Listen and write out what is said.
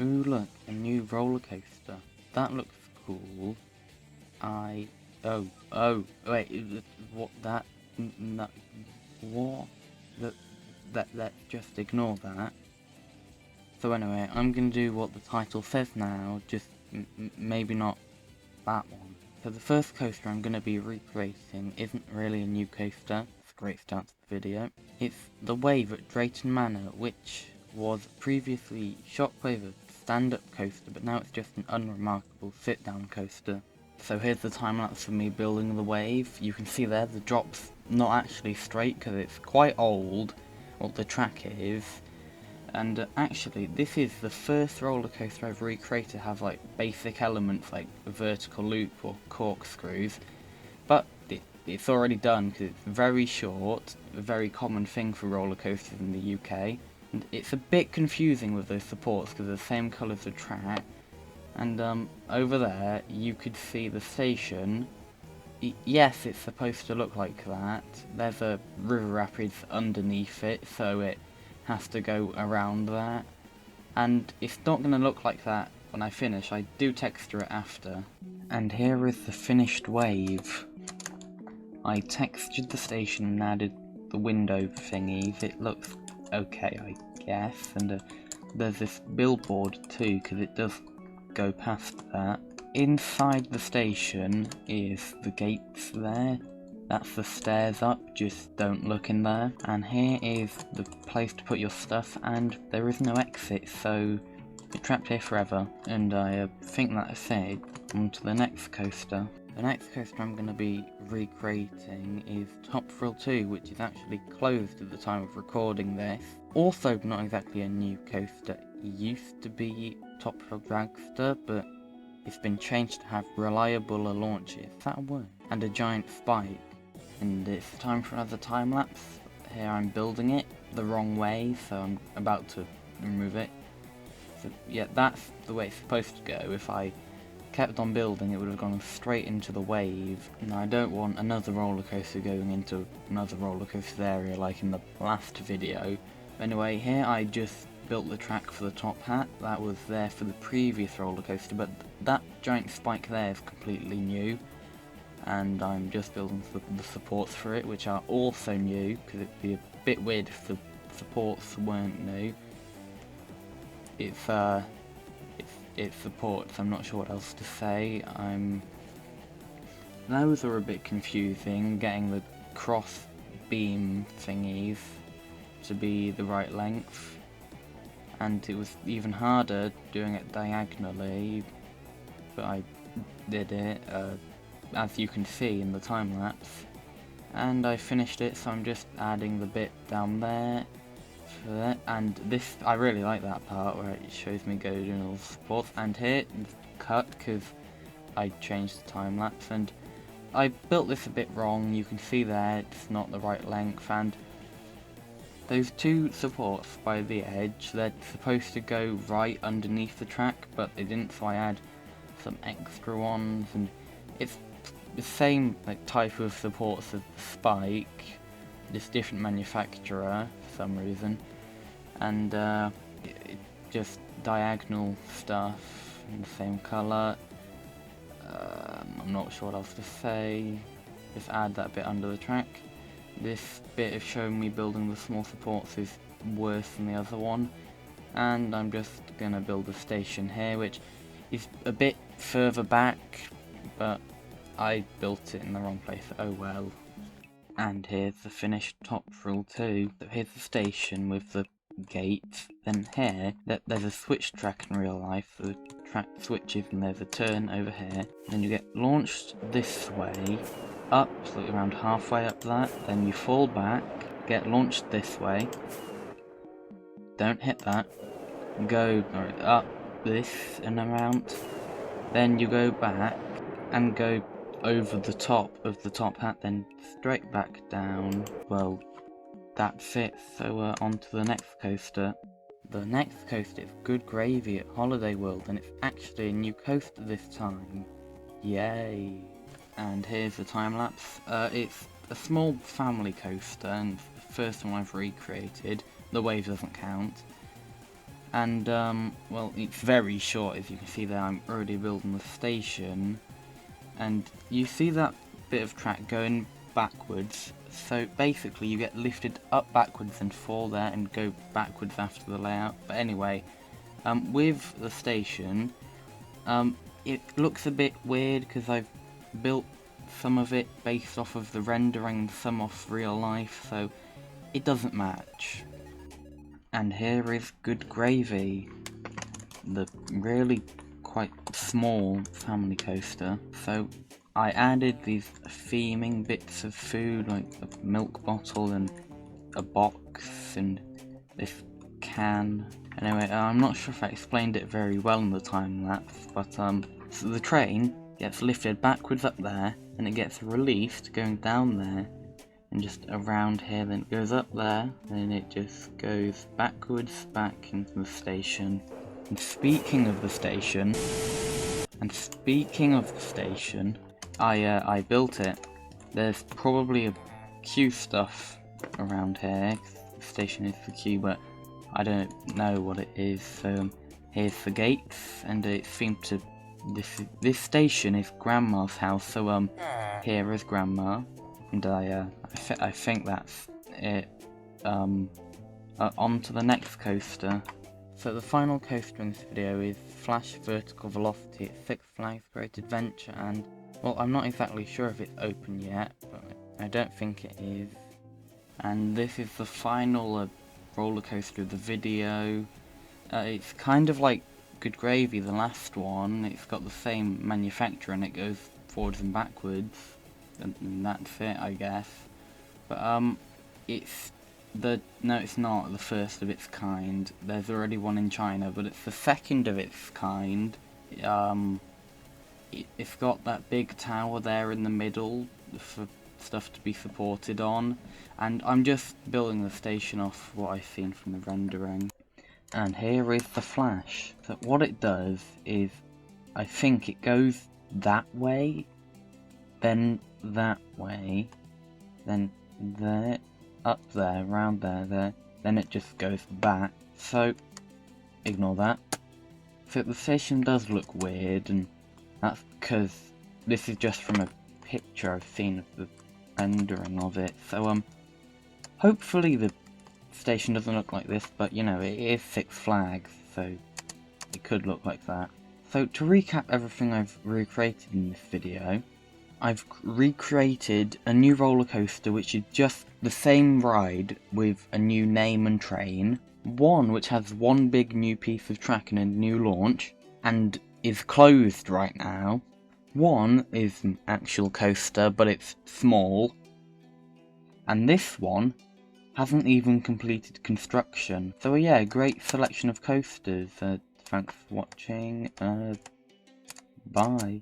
Ooh, look, a new roller coaster. That looks cool. Wait, what, that, no, what, let's just ignore that. So anyway, I'm gonna do what the title says now, just maybe not that one. So the first coaster I'm gonna be recreating isn't really a new coaster. It's a great start to the video. It's the Wave at Drayton Manor, which was previously Shockwave, a stand-up coaster, but now it's just an unremarkable sit-down coaster. So here's the time lapse of me building the Wave. You can see there the drop's not actually straight because it's quite old, what the track is. And actually, this is the first roller coaster I've recreated to have like basic elements like a vertical loop or corkscrews, but it's already done because it's very short, a very common thing for roller coasters in the UK. And it's a bit confusing with those supports because they're the same colour as the track. And over there, you could see the station. Yes, it's supposed to look like that. There's a river rapids underneath it, so it has to go around that. And it's not going to look like that when I finish. I do texture it after. And here is the finished Wave. I textured the station and added the window thingies. It looks okay, I guess. And there's this billboard too, because it does go past that. Inside the station is the gates there. That's the stairs up, just don't look in there. And here is the place to put your stuff, and there is no exit, so you're trapped here forever. And I think that's it. On to the next coaster. The next coaster I'm going to be recreating is Top Thrill 2, which is actually closed at the time of recording this. Also not exactly a new coaster. It used to be Top Thrill Dragster, but it's been changed to have reliable launches, is that a word? And a giant spike. And it's time for another time lapse. Here I'm building it the wrong way, so I'm about to remove it. So yeah, that's the way it's supposed to go. If I kept on building, it would have gone straight into the Wave. And I don't want another roller coaster going into another roller coaster area like in the last video. Anyway, here I just built the track for the top hat. That was there for the previous roller coaster, but that giant spike there is completely new. And I'm just building the supports for it, which are also new, because it'd be a bit weird if the supports weren't new. It's supports, I'm not sure what else to say. Those are a bit confusing, getting the cross beam thingies to be the right length. And it was even harder doing it diagonally, but I did it, as you can see in the time lapse. And I finished it, so I'm just adding the bit down there. And this, I really like that part where it shows me go doing all the supports. And here, it's cut because I changed the time lapse, and I built this a bit wrong. You can see there it's not the right length, and those two supports by the edge, they're supposed to go right underneath the track, but they didn't, so I add some extra ones. And it's the same like type of supports as the spike, just different manufacturer for some reason. And just diagonal stuff in the same colour. I'm not sure what else to say. Just add that bit under the track. This bit of showing me building the small supports is worse than the other one. And I'm just gonna build a station here, which is a bit further back, but I built it in the wrong place, oh well. And here's the finished Top Thrill 2. So here's the station with the gates. Then here, there's a switch track in real life. So the track switches and there's a turn over here. Then you get launched this way, up, so around halfway up that. Then you fall back, get launched this way. Don't hit that. Go up this an amount. Then you go back and go over the top of the top hat, then straight back down. Well, that's it. So on to the next coaster. The next coaster is Good Gravy at Holiday World, and it's actually a new coaster this time. Yay! And here's the time lapse. It's a small family coaster, and the first one I've recreated. The wave doesn't count. And well, it's very short. As you can see there, I'm already building the station, and you see that bit of track going backwards. So basically you get lifted up backwards and fall there and go backwards after the layout. But anyway, with the station, it looks a bit weird because I've built some of it based off of the rendering and some off real life, so it doesn't match. And here is Good Gravy, the really quite small family coaster. So I added these theming bits of food, like a milk bottle and a box and this can. Anyway, I'm not sure if I explained it very well in the time lapse, but so the train gets lifted backwards up there, and it gets released going down there, and just around here, then it goes up there, then it just goes backwards back into the station. And speaking of the station, I built it. There's probably a queue stuff around here. The station is the queue, but I don't know what it is. So here's the gates, and it seemed to. This station is Grandma's house. So here is Grandma, and I think that's it. On to the next coaster. So the final coaster in this video is Flash Vertical Velocity at Six Flags Great Adventure, and well, I'm not exactly sure if it's open yet, but I don't think it is. And this is the final roller coaster of the video. It's kind of like Good Gravy, the last one. It's got the same manufacturer and it goes forwards and backwards, and that's it, I guess. But it's not the first of its kind. There's already one in China, but it's the second of its kind. It's got that big tower there in the middle for stuff to be supported on, and I'm just building the station off what I've seen from the rendering. And here is the Flash. So what it does is, I think it goes that way, then that way, then there, up there, round there, then it just goes back. So ignore that. So the station does look weird, and that's because this is just from a picture I've seen of the rendering of it. So hopefully the station doesn't look like this, but you know, it is Six Flags, so it could look like that. So to recap everything I've recreated in this video, I've recreated a new roller coaster which is just the same ride with a new name and train, one which has one big new piece of track and a new launch, and is closed right now. One is an actual coaster, but it's small, and this one hasn't even completed construction. So yeah, great selection of coasters. Thanks for watching. Bye.